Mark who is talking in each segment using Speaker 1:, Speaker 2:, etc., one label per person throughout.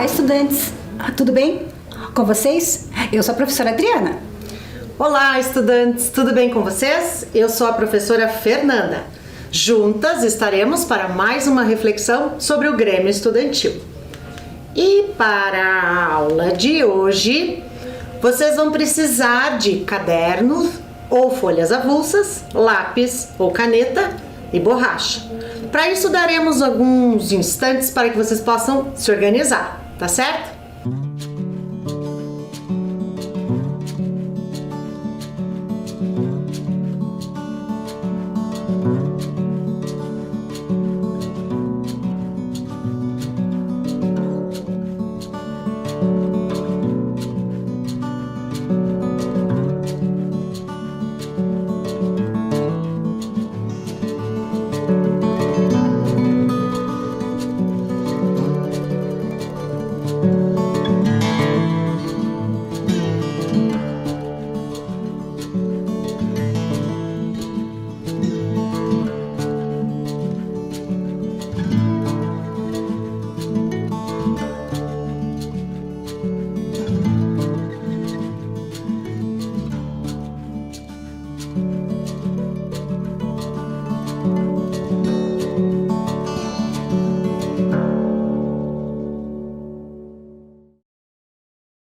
Speaker 1: estudantes! Tudo bem com vocês? Eu sou a professora Adriana.
Speaker 2: Olá, estudantes! Tudo bem com vocês? Eu sou a professora Fernanda. Juntas estaremos para mais uma reflexão sobre o Grêmio Estudantil. E para a aula de hoje, vocês vão precisar de cadernos ou folhas avulsas, lápis ou caneta e borracha. Para isso, daremos alguns instantes para que vocês possam se organizar, tá certo?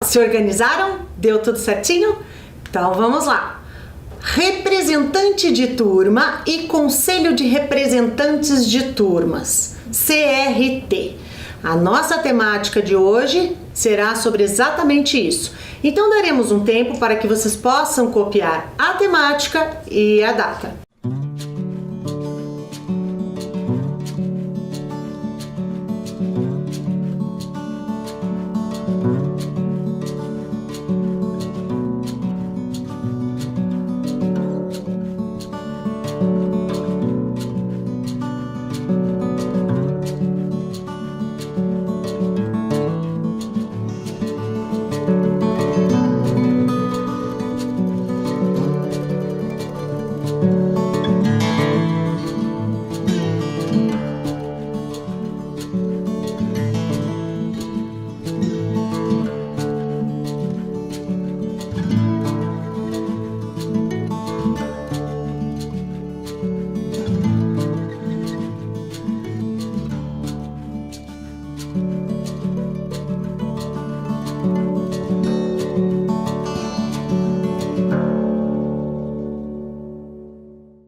Speaker 2: Se organizaram? Deu tudo certinho? Então vamos lá! Representante de turma e Conselho de Representantes de Turmas, CRT. A nossa temática de hoje será sobre exatamente isso. Então daremos um tempo para que vocês possam copiar a temática e a data.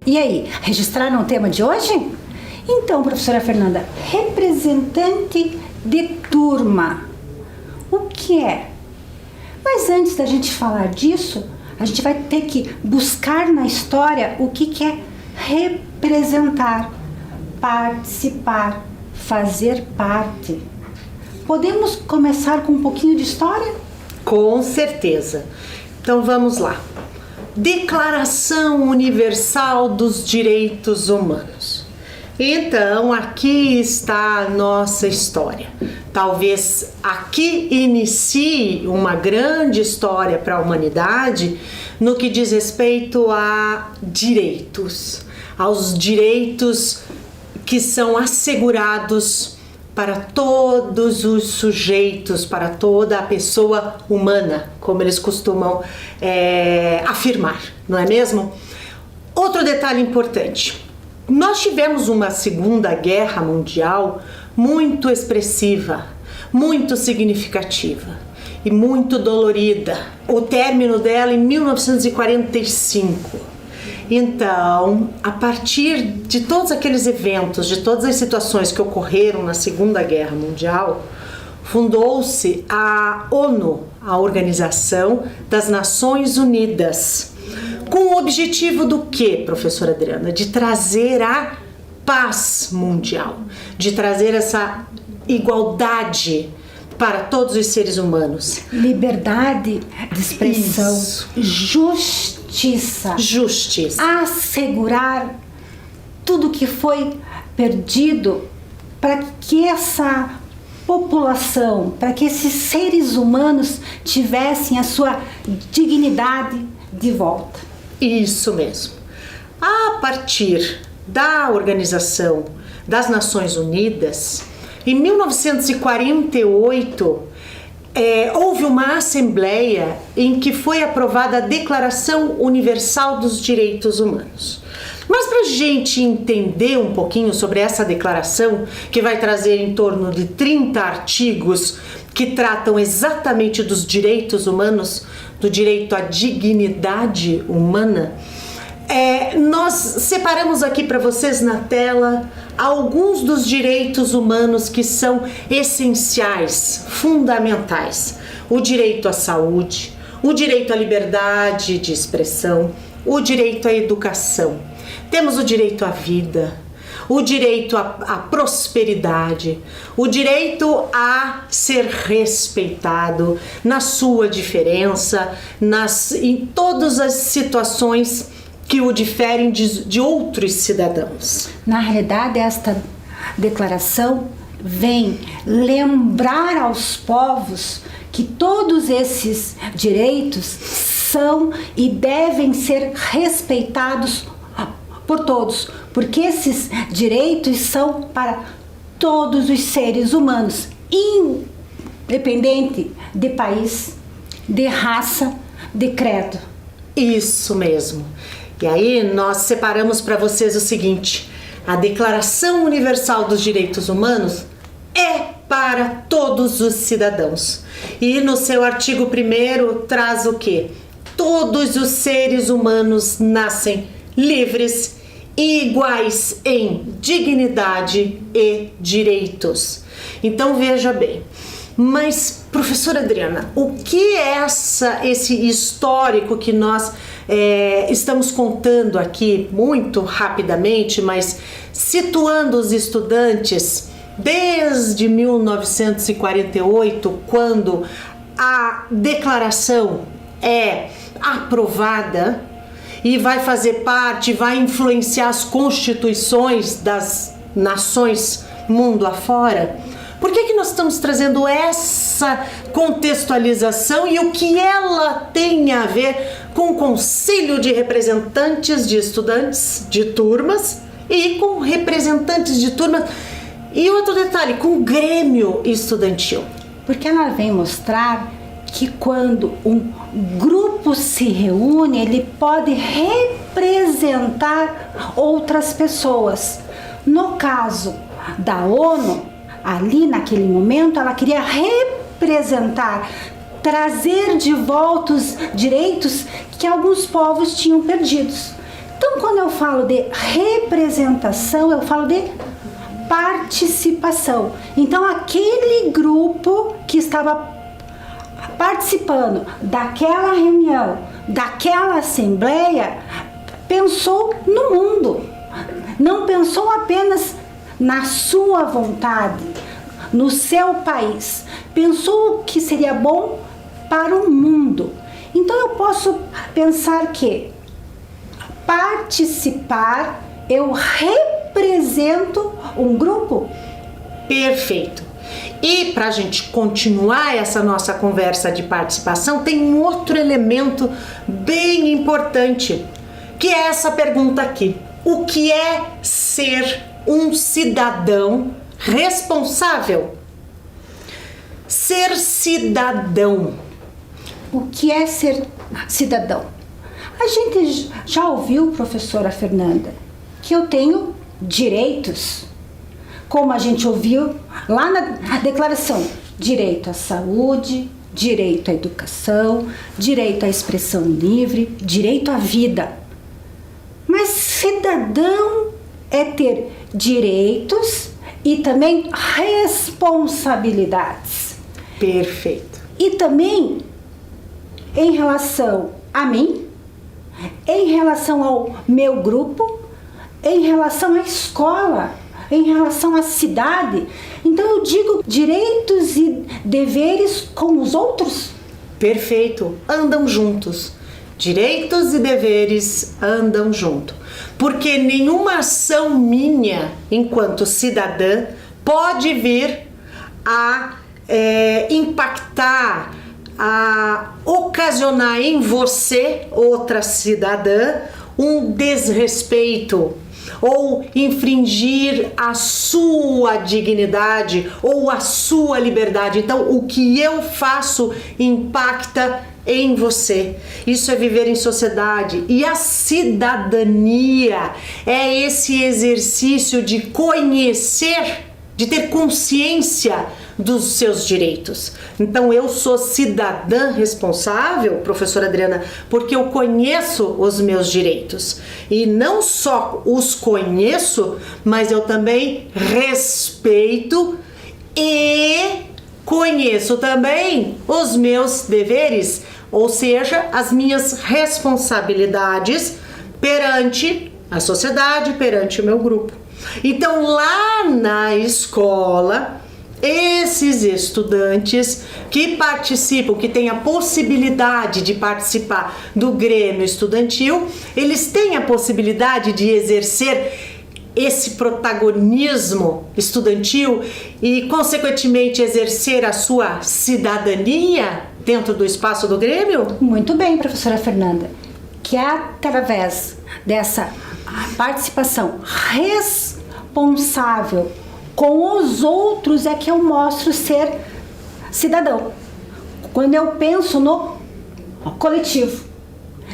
Speaker 1: E aí, registraram o tema de hoje? Então, professora Fernanda, representante de turma, o que é? Mas antes da gente falar disso, a gente vai ter que buscar na história o que é representar, participar, fazer parte. Podemos começar com um pouquinho de história?
Speaker 2: Com certeza. Então vamos lá. Declaração Universal dos Direitos Humanos. Então, aqui está a nossa história. Talvez aqui inicie uma grande história para a humanidade no que diz respeito a direitos, aos direitos que são assegurados para todos os sujeitos, para toda a pessoa humana, como eles costumam afirmar, não é mesmo? Outro detalhe importante, nós tivemos uma Segunda Guerra Mundial muito expressiva, muito significativa e muito dolorida. O término dela em 1945. Então, a partir de todos aqueles eventos, de todas as situações que ocorreram na Segunda Guerra Mundial, fundou-se a ONU, a Organização das Nações Unidas, com o objetivo do quê, professora Adriana? De trazer a paz mundial, de trazer essa igualdade para todos os seres humanos.
Speaker 1: Liberdade de expressão,
Speaker 2: Isso.
Speaker 1: Justiça. Assegurar tudo que foi perdido para que essa população, para que esses seres humanos tivessem a sua dignidade de volta.
Speaker 2: Isso mesmo. A partir da Organização das Nações Unidas, Em 1948, houve uma assembleia em que foi aprovada a Declaração Universal dos Direitos Humanos. Mas para a gente entender um pouquinho sobre essa declaração, que vai trazer em torno de 30 artigos que tratam exatamente dos direitos humanos, do direito à dignidade humana, nós separamos aqui para vocês na tela alguns dos direitos humanos que são essenciais, fundamentais. O direito à saúde, o direito à liberdade de expressão, o direito à educação. Temos o direito à vida, o direito à prosperidade, o direito a ser respeitado na sua diferença, em todas as situações que o diferem de outros cidadãos.
Speaker 1: Na realidade, esta declaração vem lembrar aos povos que todos esses direitos são e devem ser respeitados por todos, porque esses direitos são para todos os seres humanos, independente de país, de raça, de credo.
Speaker 2: Isso mesmo. E aí nós separamos para vocês o seguinte: a Declaração Universal dos Direitos Humanos é para todos os cidadãos. E no seu artigo 1º traz o quê? Todos os seres humanos nascem livres e iguais em dignidade e direitos. Então veja bem, mas professora Adriana, o que é esse histórico que nós estamos contando aqui muito rapidamente, mas situando os estudantes desde 1948, quando a declaração é aprovada e vai fazer parte, vai influenciar as constituições das nações mundo afora? Por que nós estamos trazendo essa contextualização e o que ela tem a ver com o Conselho de Representantes de Estudantes de turmas e com representantes de turmas? E outro detalhe, com o Grêmio Estudantil.
Speaker 1: Porque ela vem mostrar que quando um grupo se reúne, ele pode representar outras pessoas. No caso da ONU, ali naquele momento, ela queria representar, trazer de volta os direitos que alguns povos tinham perdidos. Então, quando eu falo de representação, eu falo de participação. Então, aquele grupo que estava participando daquela reunião, daquela assembleia, pensou no mundo, não pensou apenas na sua vontade, no seu país, pensou o que seria bom para o mundo. Então eu posso pensar que participar, eu represento um grupo.
Speaker 2: Perfeito. E para a gente continuar essa nossa conversa de participação, tem um outro elemento bem importante, que é essa pergunta aqui: o que é ser um cidadão responsável? Ser cidadão.
Speaker 1: O que é ser cidadão? A gente já ouviu, professora Fernanda, que eu tenho direitos. Como a gente ouviu lá na declaração: direito à saúde, direito à educação, direito à expressão livre, direito à vida. Mas cidadão é ter direitos e também responsabilidades.
Speaker 2: Perfeito.
Speaker 1: E também em relação a mim, em relação ao meu grupo, em relação à escola, em relação à cidade. Então eu digo direitos e deveres com os outros.
Speaker 2: Perfeito, andam juntos. Direitos e deveres andam junto. Porque nenhuma ação minha, enquanto cidadã, pode vir a impactar, a ocasionar em você, outra cidadã, um desrespeito, ou infringir a sua dignidade ou a sua liberdade. Então, o que eu faço impacta em você. Isso é viver em sociedade. E a cidadania é esse exercício de conhecer, de ter consciência dos seus direitos. Então eu sou cidadã responsável, professora Adriana, porque eu conheço os meus direitos. E não só os conheço, mas eu também respeito e conheço também os meus deveres, ou seja, as minhas responsabilidades perante a sociedade, perante o meu grupo. Então lá na escola, esses estudantes que participam, que têm a possibilidade de participar do Grêmio Estudantil, eles têm a possibilidade de exercer esse protagonismo estudantil e, consequentemente, exercer a sua cidadania dentro do espaço do Grêmio?
Speaker 1: Muito bem, professora Fernanda, que através dessa participação responsável com os outros é que eu mostro ser cidadão. Quando eu penso no coletivo,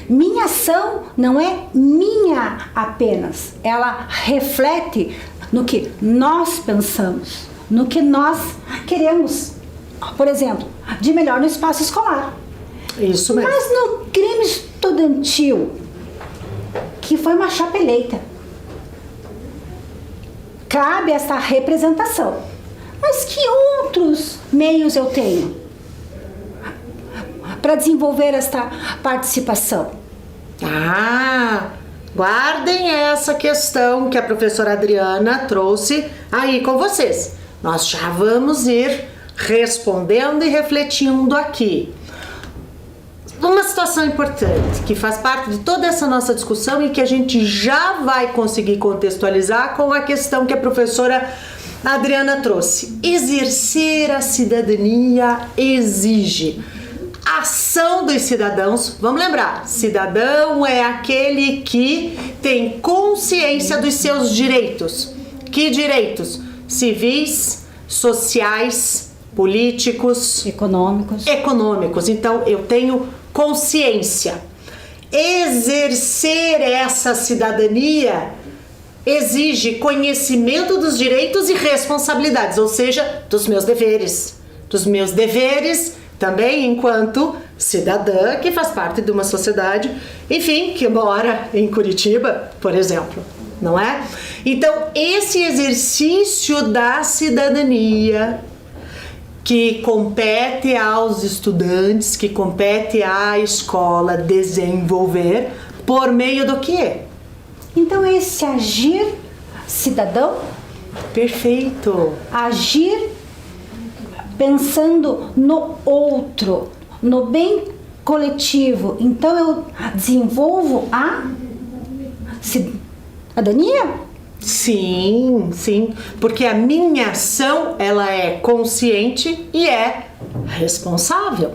Speaker 1: minha ação não é minha apenas, ela reflete no que nós pensamos, no que nós queremos. Por exemplo, de melhor no espaço escolar.
Speaker 2: Isso mesmo.
Speaker 1: Mas no Grêmio Estudantil, que foi uma chapa eleita, cabe essa representação. Mas que outros meios eu tenho para desenvolver esta participação?
Speaker 2: Guardem essa questão que a professora Adriana trouxe aí com vocês. Nós já vamos ir respondendo e refletindo aqui. Uma situação importante que faz parte de toda essa nossa discussão e que a gente já vai conseguir contextualizar com a questão que a professora Adriana trouxe. Exercer a cidadania exige ação dos cidadãos. Vamos lembrar, cidadão é aquele que tem consciência dos seus direitos. Que direitos? Civis, sociais, políticos, econômicos. Então eu tenho consciência. Exercer essa cidadania exige conhecimento dos direitos e responsabilidades, ou seja, dos meus deveres. Dos meus deveres também enquanto cidadã que faz parte de uma sociedade, enfim, que mora em Curitiba, por exemplo, não é? Então, esse exercício da cidadania que compete aos estudantes, que compete à escola desenvolver por meio do quê?
Speaker 1: Então, esse agir cidadão?
Speaker 2: Perfeito.
Speaker 1: Agir pensando no outro, no bem coletivo. Então, eu desenvolvo a cidadania?
Speaker 2: Sim, porque a minha ação, ela é consciente e é responsável.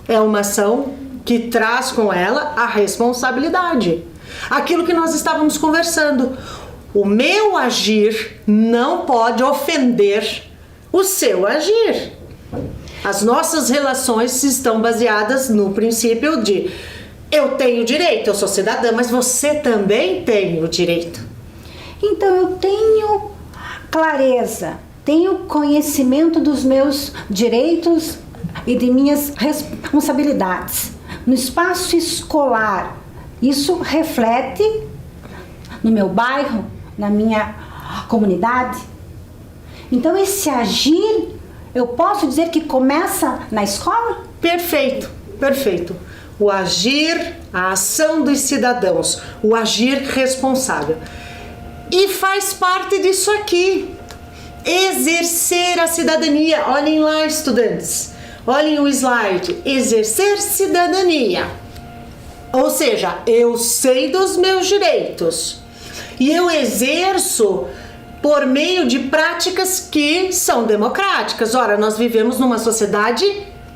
Speaker 2: É uma ação que traz com ela a responsabilidade. Aquilo que nós estávamos conversando. O meu agir não pode ofender o seu agir. As nossas relações estão baseadas no princípio de eu tenho direito, eu sou cidadã, mas você também tem o direito.
Speaker 1: Então eu tenho clareza, tenho conhecimento dos meus direitos e de minhas responsabilidades. No espaço escolar, isso reflete no meu bairro, na minha comunidade. Então esse agir, eu posso dizer que começa na escola?
Speaker 2: Perfeito. O agir, a ação dos cidadãos, o agir responsável. E faz parte disso aqui, exercer a cidadania. Olhem lá, estudantes, olhem o slide, exercer cidadania. Ou seja, eu sei dos meus direitos e eu exerço por meio de práticas que são democráticas. Ora, nós vivemos numa sociedade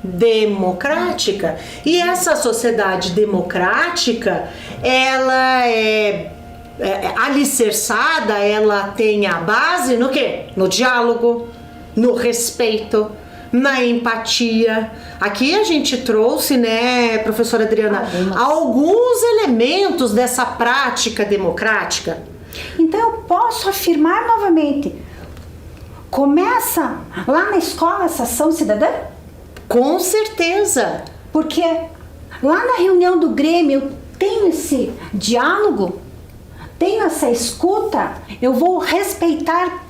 Speaker 2: democrática e essa sociedade democrática, ela é alicerçada, ela tem a base no quê? No diálogo, no respeito, na empatia. Aqui a gente trouxe, né, professora Adriana, alguns elementos dessa prática democrática.
Speaker 1: Então eu posso afirmar novamente, começa lá na escola essa ação cidadã?
Speaker 2: Com certeza.
Speaker 1: Porque lá na reunião do Grêmio eu tenho esse diálogo, tenho essa escuta, eu vou respeitar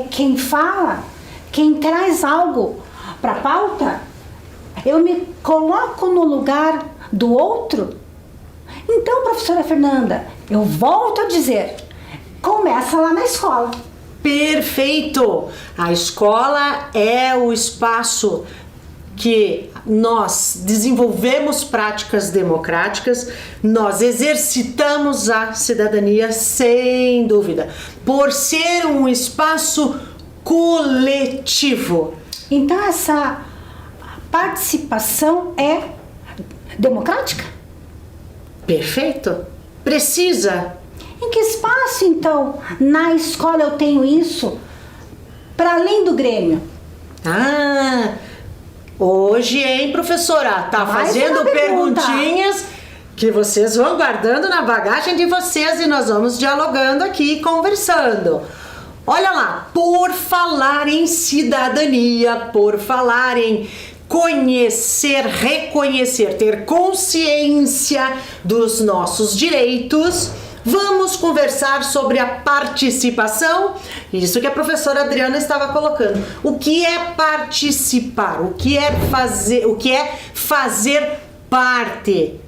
Speaker 1: quem fala, quem traz algo para a pauta, eu me coloco no lugar do outro. Então, professora Fernanda, eu volto a dizer, começa lá na escola.
Speaker 2: Perfeito! A escola é o espaço que nós desenvolvemos práticas democráticas, nós exercitamos a cidadania, sem dúvida, por ser um espaço coletivo.
Speaker 1: Então essa participação é democrática?
Speaker 2: Perfeito. Precisa.
Speaker 1: Em que espaço, então, na escola eu tenho isso, para além do Grêmio?
Speaker 2: Hoje, hein, professora? Tá fazendo perguntinhas que vocês vão guardando na bagagem de vocês e nós vamos dialogando aqui, conversando. Olha lá, por falar em cidadania, por falar em conhecer, reconhecer, ter consciência dos nossos direitos, vamos conversar sobre a participação. Isso que a professora Adriana estava colocando. O que é participar? O que é fazer parte?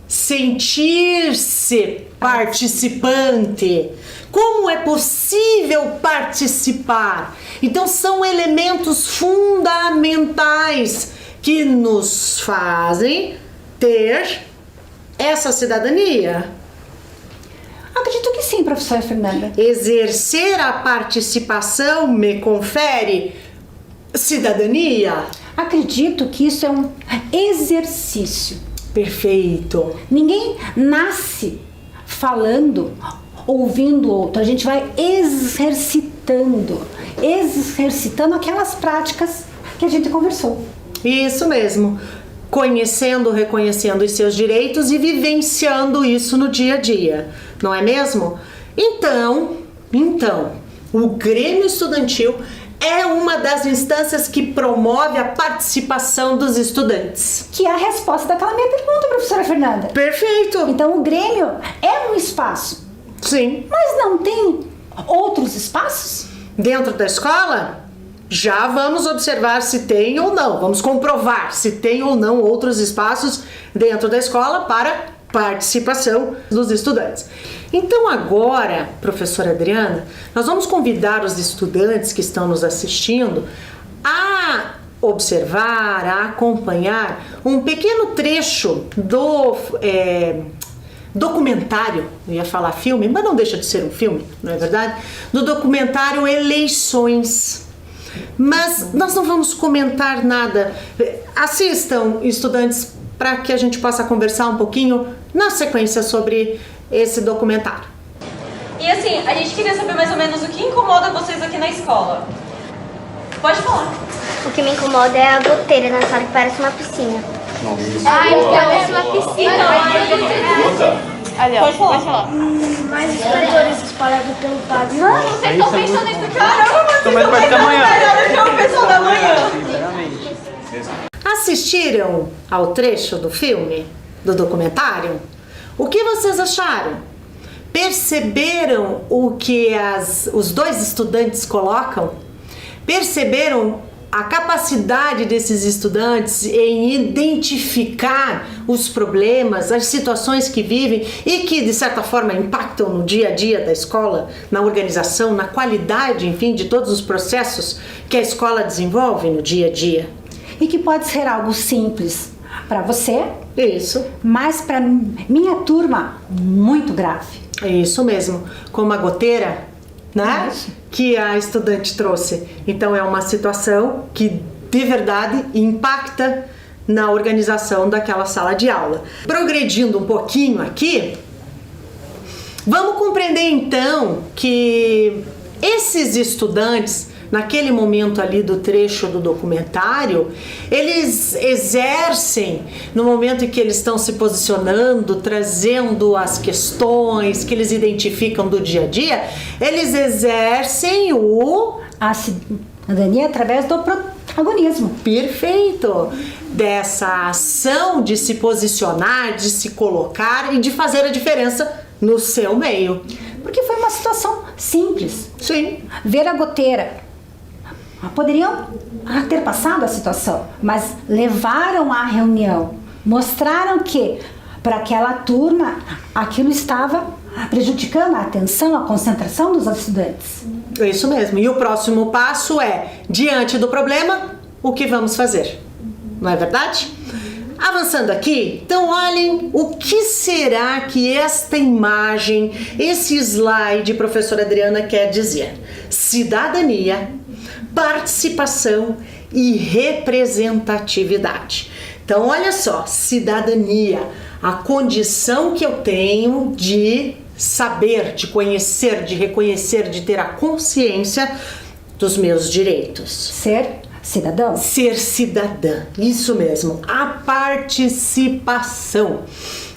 Speaker 2: Sentir-se participante. Como é possível participar? Então são elementos fundamentais que nos fazem ter essa cidadania.
Speaker 1: Acredito que sim, professora Fernanda.
Speaker 2: Exercer a participação me confere cidadania?
Speaker 1: Acredito que isso é um exercício.
Speaker 2: Perfeito.
Speaker 1: Ninguém nasce falando, ouvindo o outro. A gente vai exercitando aquelas práticas que a gente conversou.
Speaker 2: Isso mesmo. Conhecendo, reconhecendo os seus direitos e vivenciando isso no dia a dia, não é mesmo? Então, o Grêmio Estudantil é uma das instâncias que promove a participação dos estudantes.
Speaker 1: Que é a resposta daquela minha pergunta, professora Fernanda.
Speaker 2: Perfeito.
Speaker 1: Então o Grêmio é um espaço.
Speaker 2: Sim.
Speaker 1: Mas não tem outros espaços?
Speaker 2: Dentro da escola? Já vamos observar se tem ou não, vamos comprovar se tem ou não outros espaços dentro da escola para participação dos estudantes. Então agora, professora Adriana, nós vamos convidar os estudantes que estão nos assistindo a observar, a acompanhar um pequeno trecho do documentário, eu ia falar filme, mas não deixa de ser um filme, não é verdade? Do documentário Eleições. Mas nós não vamos comentar nada. Assistam, estudantes, para que a gente possa conversar um pouquinho na sequência sobre esse documentário.
Speaker 3: E assim, a gente queria saber mais ou menos o que incomoda vocês aqui na escola. Pode falar.
Speaker 4: O que me incomoda é a goteira na sala, que parece uma piscina.
Speaker 3: Parece uma piscina. Pode falar.
Speaker 4: Mais os corredores espalhados pelo padre.
Speaker 3: Vocês estão pensando isso? Caramba, vocês estão pensando melhor do que o pessoal da manhã.
Speaker 2: Assistiram ao trecho do filme, do documentário? O que vocês acharam? Perceberam o que os dois estudantes colocam? Perceberam a capacidade desses estudantes em identificar os problemas, as situações que vivem e que, de certa forma, impactam no dia a dia da escola, na organização, na qualidade, enfim, de todos os processos que a escola desenvolve no dia a dia?
Speaker 1: E que pode ser algo simples para você,
Speaker 2: Isso.
Speaker 1: mas para minha turma, muito grave.
Speaker 2: É isso mesmo, como a goteira, né?
Speaker 1: Isso.
Speaker 2: Que a estudante trouxe. Então é uma situação que de verdade impacta na organização daquela sala de aula. Progredindo um pouquinho aqui, Vamos compreender então que esses estudantes, naquele momento ali do trecho do documentário, eles exercem, no momento em que eles estão se posicionando, trazendo as questões que eles identificam do dia a dia, eles exercem
Speaker 1: a cidadania através do protagonismo.
Speaker 2: Perfeito! Dessa ação de se posicionar, de se colocar e de fazer a diferença no seu meio.
Speaker 1: Porque foi uma situação simples.
Speaker 2: Sim.
Speaker 1: Ver a goteira. Poderiam ter passado a situação, mas levaram à reunião. Mostraram que, para aquela turma, aquilo estava prejudicando a atenção, a concentração dos estudantes.
Speaker 2: É isso mesmo. E o próximo passo é, diante do problema, o que vamos fazer? Não é verdade? Avançando aqui, então olhem o que será que esta imagem, esse slide, professora Adriana, quer dizer. Cidadania, participação e representatividade. Então olha só, cidadania, a condição que eu tenho de saber, de conhecer, de reconhecer, de ter a consciência dos meus direitos.
Speaker 1: Ser cidadão.
Speaker 2: Ser cidadã, isso mesmo. A participação.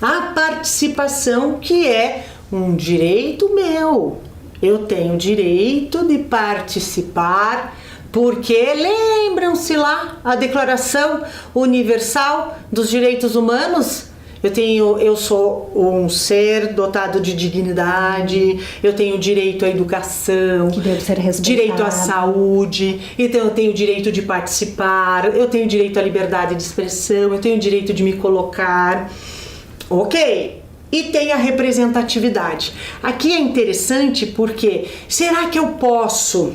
Speaker 2: A participação que é um direito meu. Eu tenho direito de participar, porque lembram-se lá a Declaração Universal dos Direitos Humanos? Eu sou um ser dotado de dignidade, eu tenho direito à educação,
Speaker 1: que deve ser respeitado,
Speaker 2: direito à saúde, então eu tenho direito de participar, eu tenho direito à liberdade de expressão, eu tenho direito de me colocar, ok? E tem a representatividade. Aqui é interessante porque, será que eu posso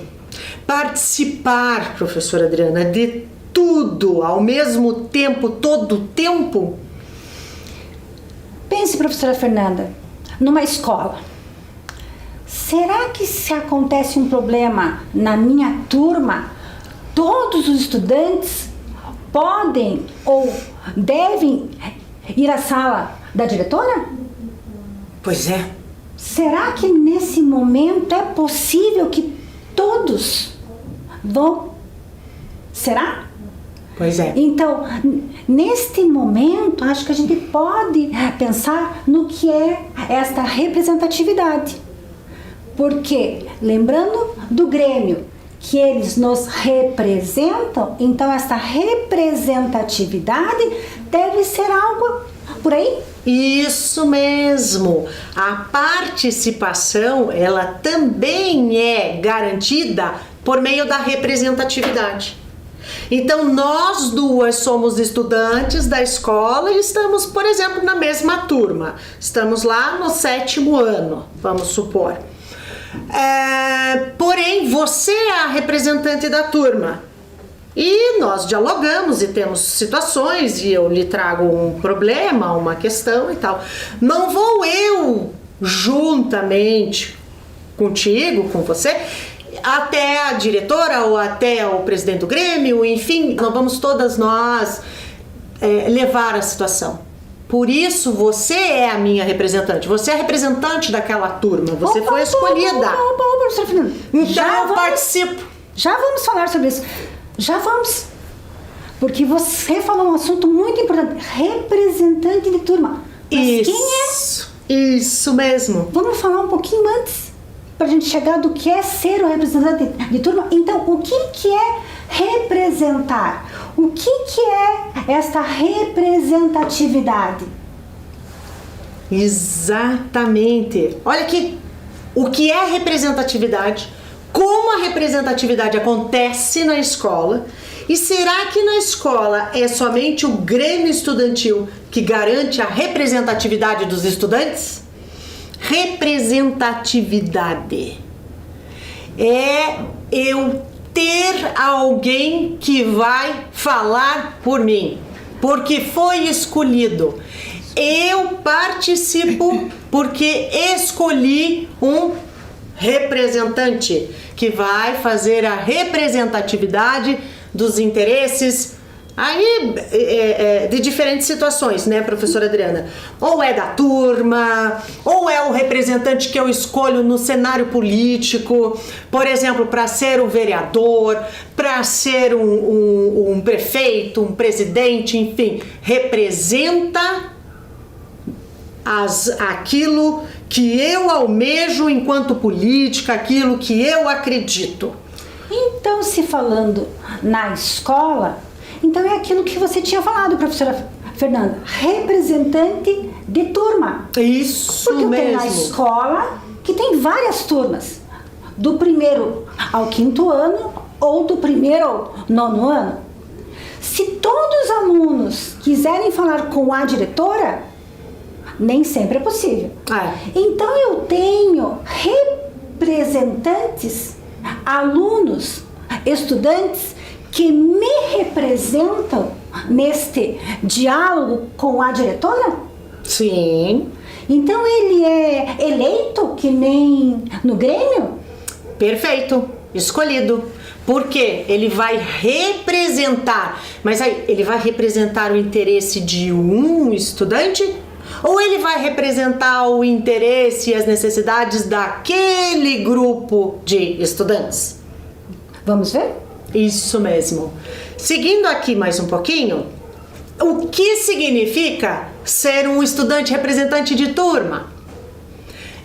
Speaker 2: participar, professora Adriana, de tudo ao mesmo tempo, todo o tempo?
Speaker 1: Pense, professora Fernanda, numa escola. Será que se acontece um problema na minha turma, todos os estudantes podem ou devem ir à sala da diretora?
Speaker 2: Pois é.
Speaker 1: Será que nesse momento é possível que todos vão? Será?
Speaker 2: Pois é.
Speaker 1: Então, neste momento, acho que a gente pode pensar no que é esta representatividade. Porque, lembrando do Grêmio, que eles nos representam, então esta representatividade deve ser algo por aí?
Speaker 2: Isso mesmo. A participação, ela também é garantida por meio da representatividade. Então, nós duas somos estudantes da escola e estamos, por exemplo, na mesma turma. Estamos lá no 7º ano, vamos supor. Porém, você é a representante da turma. E nós dialogamos e temos situações e eu lhe trago um problema, uma questão e tal. Não vou eu, juntamente contigo, com você, até a diretora ou até o presidente do Grêmio, enfim, não vamos todas nós levar a situação. Por isso, você é a minha representante, você é a representante daquela turma, você foi escolhida.
Speaker 1: Professora Fernanda.
Speaker 2: Então eu participo.
Speaker 1: Já vamos falar sobre isso. Já vamos. Porque você falou um assunto muito importante. Representante de turma. Mas
Speaker 2: isso,
Speaker 1: quem é?
Speaker 2: Isso mesmo.
Speaker 1: Vamos falar um pouquinho antes, para a gente chegar do que é ser o representante de turma. Então, o que é representar? O que é esta representatividade?
Speaker 2: Exatamente. Olha aqui, o que é representatividade, como a representatividade acontece na escola, e será que na escola é somente o Grêmio Estudantil que garante a representatividade dos estudantes? Representatividade é eu ter alguém que vai falar por mim, porque foi escolhido. Eu participo porque escolhi um representante que vai fazer a representatividade dos interesses Aí, de diferentes situações, né, professora Adriana? Ou é da turma, ou é o representante que eu escolho no cenário político, por exemplo, para ser um vereador, para ser um prefeito, um presidente, enfim, representa aquilo que eu almejo enquanto política, aquilo que eu acredito.
Speaker 1: Então, se falando na escola, então é aquilo que você tinha falado, professora Fernanda, representante de turma.
Speaker 2: Isso
Speaker 1: Porque
Speaker 2: mesmo.
Speaker 1: tem na escola que tem várias turmas, do 1º ao 5º ano ou do 1º ao 9º ano. Se todos os alunos quiserem falar com a diretora, nem sempre é possível. Então eu tenho representantes, alunos, estudantes que me representam neste diálogo com a diretora?
Speaker 2: Sim.
Speaker 1: Então ele é eleito que nem no Grêmio?
Speaker 2: Perfeito, escolhido. Porque ele vai representar, mas aí ele vai representar o interesse de um estudante? Ou ele vai representar o interesse e as necessidades daquele grupo de estudantes?
Speaker 1: Vamos ver?
Speaker 2: Isso mesmo. Seguindo aqui mais um pouquinho, o que significa ser um estudante representante de turma?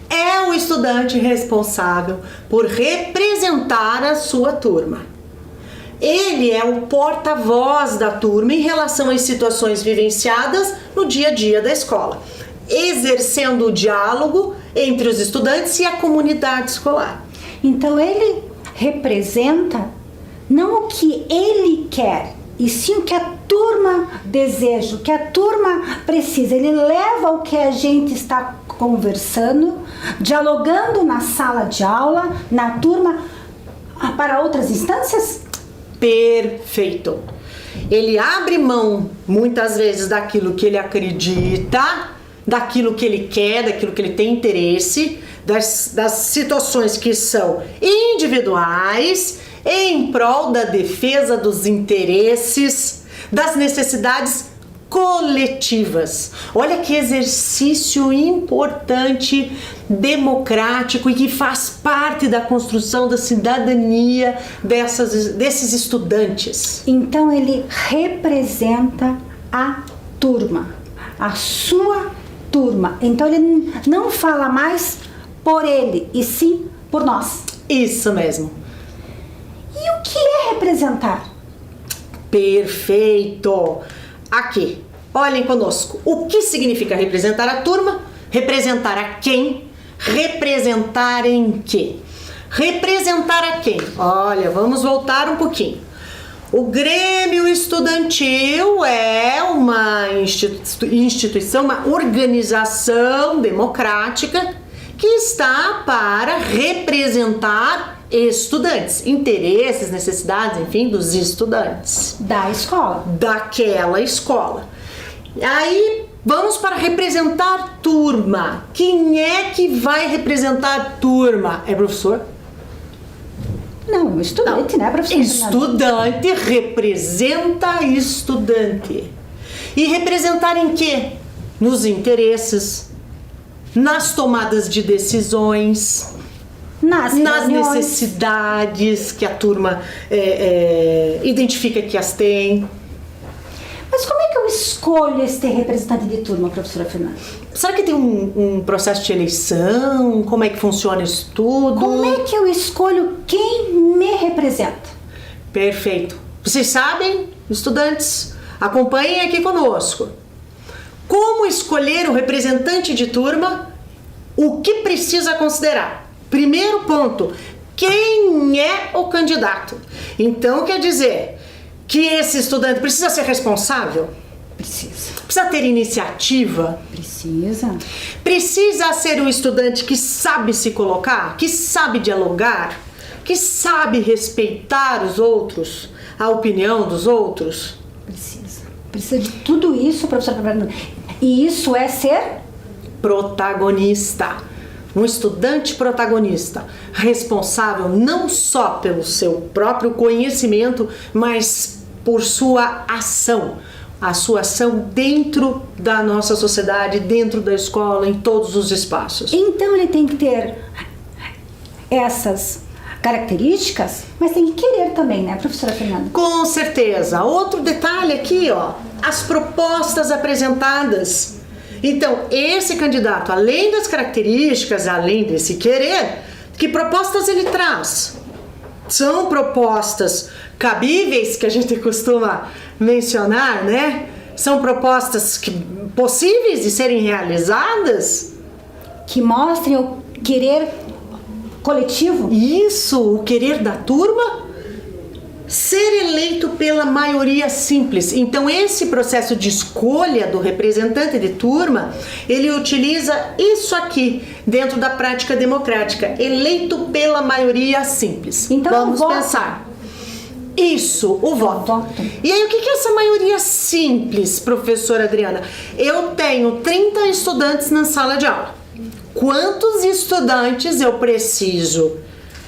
Speaker 2: É o estudante responsável por representar a sua turma. Ele é o porta-voz da turma em relação às situações vivenciadas no dia a dia da escola, exercendo o diálogo entre os estudantes e a comunidade escolar.
Speaker 1: Então ele representa não o que ele quer, e sim o que a turma deseja, o que a turma precisa. Ele leva o que a gente está conversando, dialogando na sala de aula, na turma, para outras instâncias?
Speaker 2: Perfeito. Ele abre mão, muitas vezes, daquilo que ele acredita, daquilo que ele quer, daquilo que ele tem interesse, das situações que são individuais, em prol da defesa dos interesses, das necessidades coletivas. Olha que exercício importante, democrático e que faz parte da construção da cidadania desses estudantes.
Speaker 1: Então ele representa a turma, a sua turma. Então ele não fala mais por ele, e sim por nós.
Speaker 2: Isso mesmo.
Speaker 1: E o que é representar?
Speaker 2: Perfeito! Aqui, olhem conosco. O que significa representar a turma? Representar a quem? Representar em quê? Representar a quem? Olha, vamos voltar um pouquinho. O Grêmio Estudantil é uma instituição, uma organização democrática que está para representar estudantes, interesses, necessidades, enfim, dos estudantes.
Speaker 1: Da escola.
Speaker 2: Daquela escola. Aí vamos para representar turma. Quem é que vai representar turma? É professor?
Speaker 1: Não, o estudante, né, professor?
Speaker 2: Estudante representa estudante. E representar em quê? Nos interesses, nas tomadas de decisões, nas necessidades que a turma identifica que as tem.
Speaker 1: Mas como é que eu escolho este representante de turma, professora Fernanda?
Speaker 2: Será que tem um processo de eleição? Como é que funciona isso tudo?
Speaker 1: Como é que eu escolho quem me representa?
Speaker 2: Perfeito. Vocês sabem, estudantes, acompanhem aqui conosco. Como escolher o representante de turma? O que precisa considerar? Primeiro ponto, quem é o candidato? Então quer dizer que esse estudante precisa ser responsável?
Speaker 1: Precisa.
Speaker 2: Precisa ter iniciativa?
Speaker 1: Precisa.
Speaker 2: Precisa ser um estudante que sabe se colocar, que sabe dialogar, que sabe respeitar os outros, a opinião dos outros?
Speaker 1: Precisa. Precisa de tudo isso, professora Fernanda. E isso é ser
Speaker 2: protagonista. Um estudante protagonista, responsável não só pelo seu próprio conhecimento, mas por sua ação. A sua ação dentro da nossa sociedade, dentro da escola, em todos os espaços.
Speaker 1: Então ele tem que ter essas características, mas tem que querer também, né, professora Fernanda?
Speaker 2: Com certeza. Outro detalhe aqui, ó, as propostas apresentadas. Então, esse candidato, além das características, além desse querer, que propostas ele traz? São propostas cabíveis, que a gente costuma mencionar, né? São propostas possíveis de serem realizadas?
Speaker 1: Que mostrem o querer coletivo?
Speaker 2: Isso, o querer da turma. Ser eleito pela maioria simples. Então, esse processo de escolha do representante de turma, ele utiliza isso aqui dentro da prática democrática. Eleito pela maioria simples.
Speaker 1: Então,
Speaker 2: vamos pensar. Isso, o voto. E aí, o que é essa maioria simples, professora Adriana? Eu tenho 30 estudantes na sala de aula. Quantos estudantes eu preciso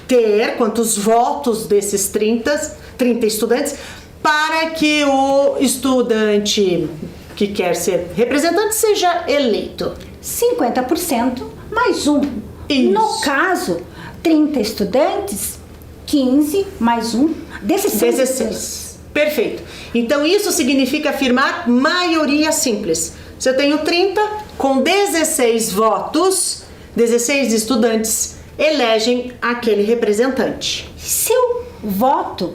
Speaker 2: ter, quantos votos desses 30 estudantes, para que o estudante que quer ser representante seja eleito?
Speaker 1: 50% mais um.
Speaker 2: Isso.
Speaker 1: No caso, 30 estudantes, 15 mais um, 16.
Speaker 2: Perfeito. Então isso significa afirmar maioria simples. Se eu tenho 30, com 16 votos, 16 estudantes elegem aquele representante.
Speaker 1: Se eu voto,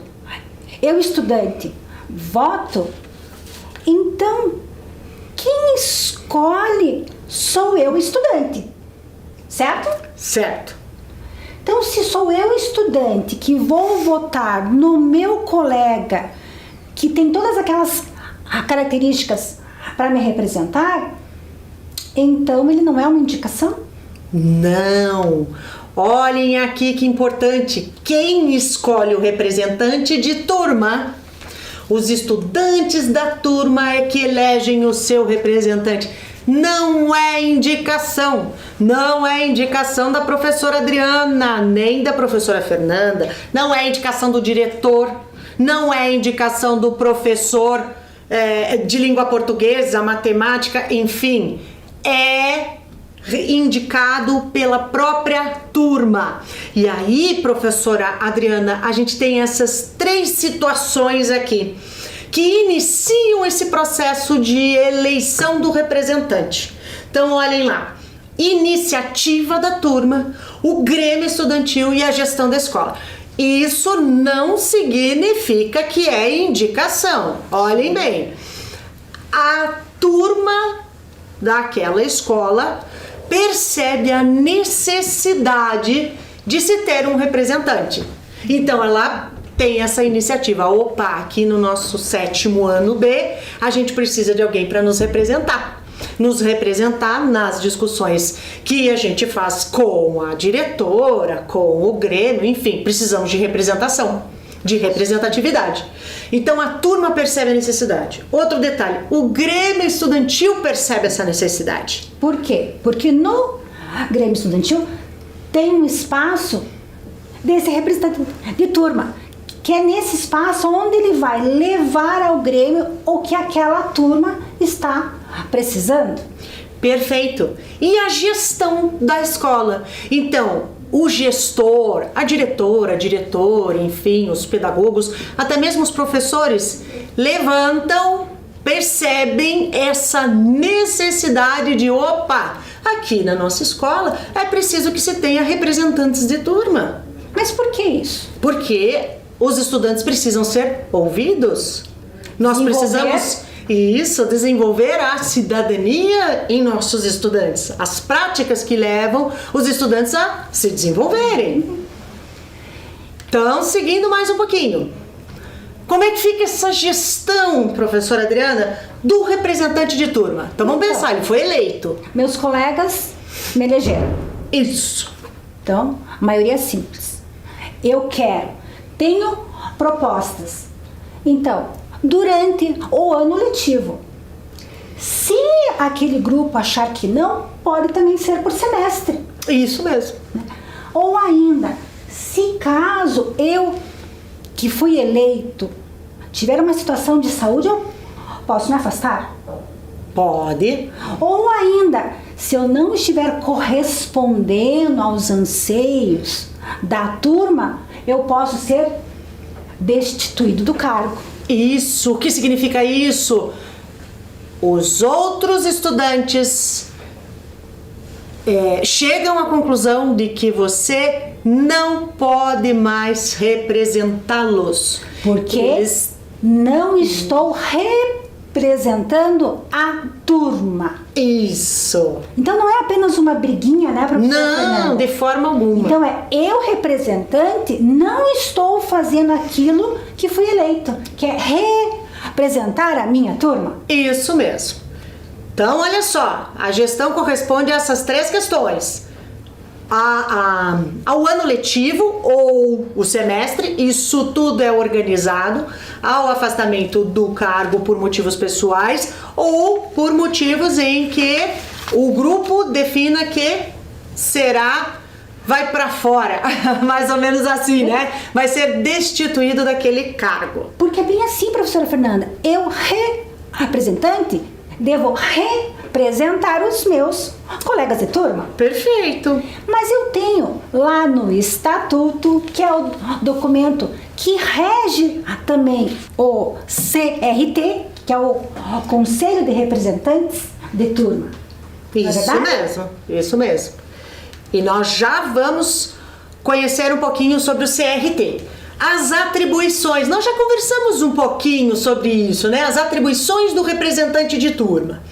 Speaker 1: eu estudante voto, então quem escolhe sou eu estudante, certo?
Speaker 2: Certo.
Speaker 1: Então, se sou eu estudante que vou votar no meu colega que tem todas aquelas características para me representar, então ele não é uma indicação?
Speaker 2: Não. Olhem aqui que importante. Quem escolhe o representante de turma? Os estudantes da turma é que elegem o seu representante. Não é indicação. Não é indicação da professora Adriana, nem da professora Fernanda. Não é indicação do diretor. Não é indicação do professor de língua portuguesa, matemática, enfim. É indicado pela própria turma. E aí, professora Adriana, a gente tem essas 3 situações aqui que iniciam esse processo de eleição do representante. Então, olhem lá. Iniciativa da turma, o Grêmio Estudantil e a gestão da escola. Isso não significa que é indicação. Olhem bem. A turma daquela escola percebe a necessidade de se ter um representante. Então ela tem essa iniciativa. Opa, aqui no nosso 7º ano B, a gente precisa de alguém para nos representar. Nos representar nas discussões que a gente faz com a diretora, com o Grêmio, enfim, precisamos de representação, de representatividade. Então a turma percebe a necessidade. Outro detalhe, o Grêmio Estudantil percebe essa necessidade.
Speaker 1: Por quê? Porque no Grêmio Estudantil tem um espaço desse representante de turma, que é nesse espaço onde ele vai levar ao Grêmio o que aquela turma está precisando.
Speaker 2: Perfeito. E a gestão da escola? Então, o gestor, a diretora, diretor, enfim, os pedagogos, até mesmo os professores, levantam, percebem essa necessidade de, opa, aqui na nossa escola é preciso que se tenha representantes de turma.
Speaker 1: Mas por que isso?
Speaker 2: Porque os estudantes precisam ser ouvidos. Nós precisamos desenvolver a cidadania em nossos estudantes, as práticas que levam os estudantes a se desenvolverem. Então, seguindo mais um pouquinho, como é que fica essa gestão, professora Adriana, do representante de turma? Então vamos pensar, ele foi eleito.
Speaker 1: Meus colegas me elegeram.
Speaker 2: Isso.
Speaker 1: Então, a maioria é simples. Eu quero, tenho propostas. Então, durante o ano letivo, se aquele grupo achar que não, pode também ser por semestre.
Speaker 2: Isso mesmo.
Speaker 1: Ou ainda, se caso eu, que fui eleito, tiver uma situação de saúde, eu posso me afastar?
Speaker 2: Pode.
Speaker 1: Ou ainda, se eu não estiver correspondendo aos anseios da turma, eu posso ser destituído do cargo.
Speaker 2: Isso, o que significa isso? Os outros estudantes chegam à conclusão de que você não pode mais representá-los.
Speaker 1: Porque não estou representando a turma.
Speaker 2: Isso.
Speaker 1: Então não é apenas uma briguinha, né, professora
Speaker 2: Não,
Speaker 1: Fernanda?
Speaker 2: de forma alguma.
Speaker 1: Então eu representante não estou fazendo aquilo que fui eleito, que é representar a minha turma.
Speaker 2: Isso mesmo. Então, olha só, a gestão corresponde a essas 3 questões. Ao ano letivo ou o semestre, isso tudo é organizado, ao afastamento do cargo por motivos pessoais ou por motivos em que o grupo defina que vai para fora, mais ou menos assim, né? Vai ser destituído daquele cargo.
Speaker 1: Porque é bem assim, professora Fernanda, eu representante devo representar os meus colegas de turma.
Speaker 2: Perfeito.
Speaker 1: Mas eu tenho lá no estatuto, que é o documento que rege também o CRT, que é o Conselho de Representantes de Turma.
Speaker 2: Isso mesmo. E nós já vamos conhecer um pouquinho sobre o CRT. As atribuições, nós já conversamos um pouquinho sobre isso, né? As atribuições do representante de turma.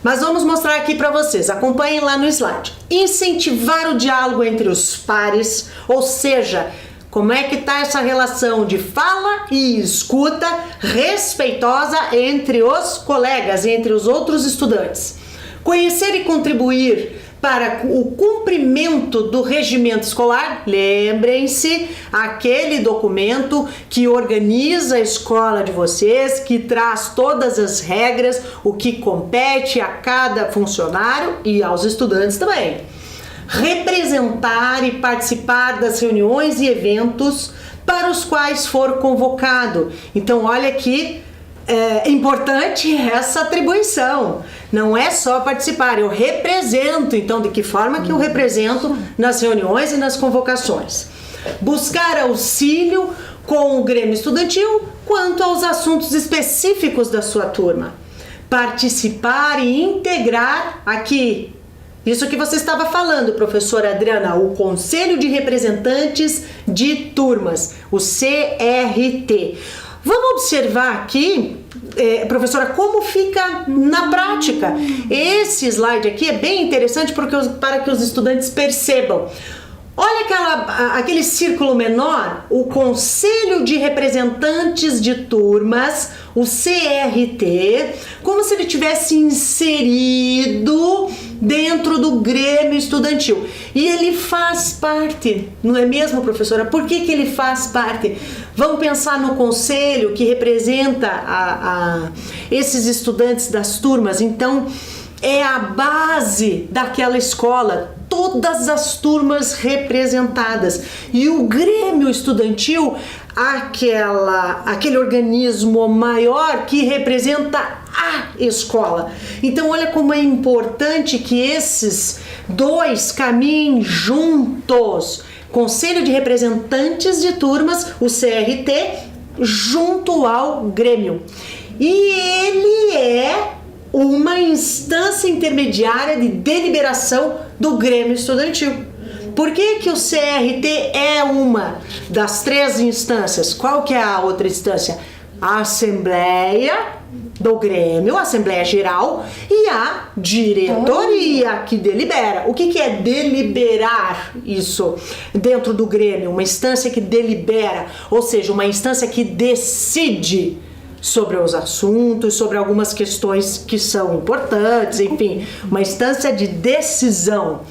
Speaker 2: Mas vamos mostrar aqui para vocês, acompanhem lá no slide. Incentivar o diálogo entre os pares, ou seja, como é que está essa relação de fala e escuta respeitosa entre os colegas, entre os outros estudantes. Conhecer e contribuir para o cumprimento do regimento escolar. Lembrem-se, aquele documento que organiza a escola de vocês, que traz todas as regras, o que compete a cada funcionário e aos estudantes também. Representar e participar das reuniões e eventos para os quais for convocado. Então, olha aqui, é importante essa atribuição. Não é só participar, eu represento. Então, de que forma que eu represento nas reuniões e nas convocações? Buscar auxílio com o Grêmio Estudantil quanto aos assuntos específicos da sua turma. Participar e integrar aqui. Isso que você estava falando, professora Adriana, o Conselho de Representantes de Turmas, o CRT. Vamos observar aqui, professora, como fica na prática. Esse slide aqui é bem interessante para que os estudantes percebam. Olha aquele círculo menor, o Conselho de Representantes de Turmas, o CRT, como se ele tivesse inserido dentro do Grêmio Estudantil. E ele faz parte, não é mesmo, professora? Por que ele faz parte? Vamos pensar no conselho que representa esses estudantes das turmas. Então, é a base daquela escola, todas as turmas representadas. E o Grêmio Estudantil, aquele organismo maior que representa a escola. Então, olha como é importante que esses dois caminhem juntos. Conselho de Representantes de Turmas, o CRT, junto ao Grêmio. E ele é uma instância intermediária de deliberação do Grêmio Estudantil. Por que o CRT é uma das 3 instâncias? Qual que é a outra instância? A Assembleia do Grêmio, a Assembleia Geral, e a diretoria que delibera. O que é deliberar isso dentro do Grêmio? Uma instância que delibera, ou seja, uma instância que decide sobre os assuntos, sobre algumas questões que são importantes, enfim, uma instância de decisão.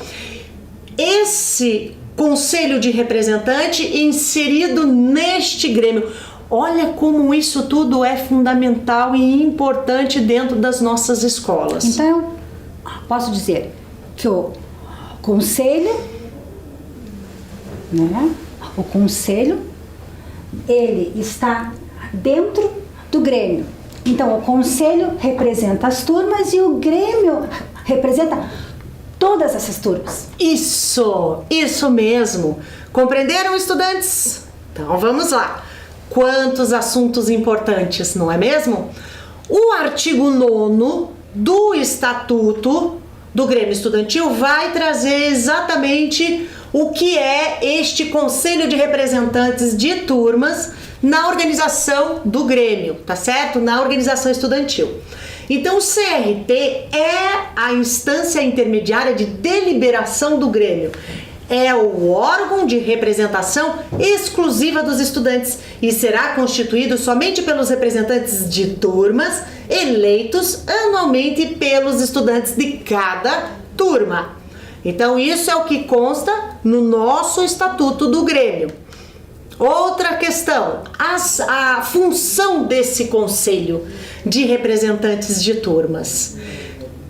Speaker 2: Esse Conselho de Representante inserido neste Grêmio. Olha como isso tudo é fundamental e importante dentro das nossas escolas.
Speaker 1: Então, posso dizer que o Conselho, né? O Conselho, ele está dentro do Grêmio. Então, o conselho representa as turmas e o Grêmio representa todas essas turmas.
Speaker 2: Isso mesmo. Compreenderam, estudantes? Então vamos lá. Quantos assuntos importantes, não é mesmo? O artigo 9º do Estatuto do Grêmio Estudantil vai trazer exatamente o que é este Conselho de Representantes de Turmas na organização do Grêmio, tá certo? Na organização estudantil. Então o CRT é a instância intermediária de deliberação do Grêmio. É o órgão de representação exclusiva dos estudantes e será constituído somente pelos representantes de turmas eleitos anualmente pelos estudantes de cada turma. Então isso é o que consta no nosso Estatuto do Grêmio. Outra questão, a função desse Conselho de Representantes de Turmas.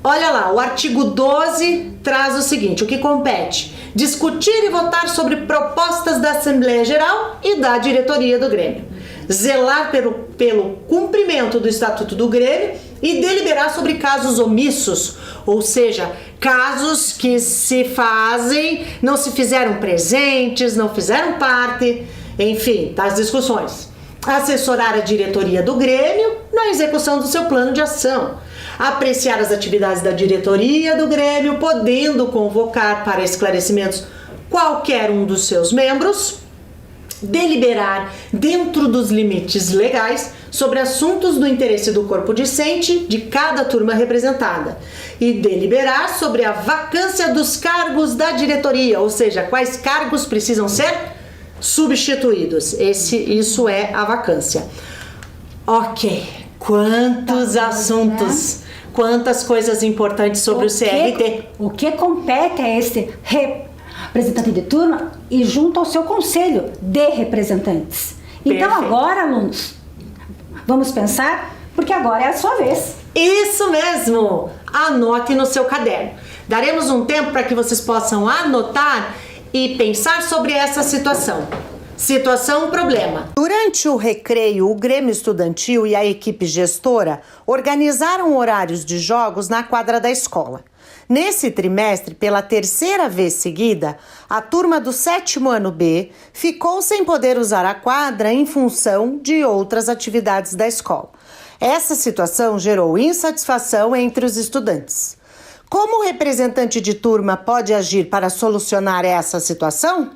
Speaker 2: Olha lá, o artigo 12 traz o seguinte, o que compete: discutir e votar sobre propostas da Assembleia Geral e da diretoria do Grêmio, zelar pelo cumprimento do Estatuto do Grêmio e deliberar sobre casos omissos, ou seja, casos que se fazem, não se fizeram presentes, não fizeram parte, enfim, das discussões. Assessorar a diretoria do Grêmio na execução do seu plano de ação. Apreciar as atividades da diretoria do Grêmio, podendo convocar para esclarecimentos qualquer um dos seus membros. Deliberar, dentro dos limites legais, sobre assuntos do interesse do corpo discente de cada turma representada. E deliberar sobre a vacância dos cargos da diretoria, ou seja, quais cargos precisam ser substituídos. Isso é a vacância. Ok, quantos assuntos, né? Quantas coisas importantes sobre o CRT.
Speaker 1: O que compete a esse representante de turma e junto ao seu conselho de representantes. Então agora, alunos, vamos pensar, porque agora é a sua vez.
Speaker 2: Isso mesmo! Anote no seu caderno. Daremos um tempo para que vocês possam anotar e pensar sobre essa situação. Situação, problema. Durante o recreio, o Grêmio Estudantil e a equipe gestora organizaram horários de jogos na quadra da escola. Nesse trimestre, pela terceira vez seguida, a turma do 7º ano B ficou sem poder usar a quadra em função de outras atividades da escola. Essa situação gerou insatisfação entre os estudantes. Como o representante de turma pode agir para solucionar essa situação?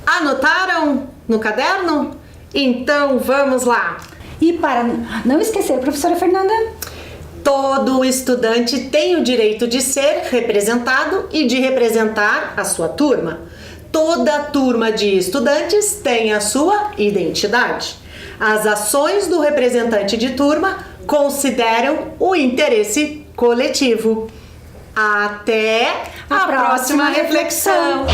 Speaker 2: Anotaram no caderno? Então vamos lá!
Speaker 1: E para não esquecer, professora Fernanda,
Speaker 2: todo estudante tem o direito de ser representado e de representar a sua turma. Toda turma de estudantes tem a sua identidade. As ações do representante de turma consideram o interesse coletivo. Até a próxima reflexão!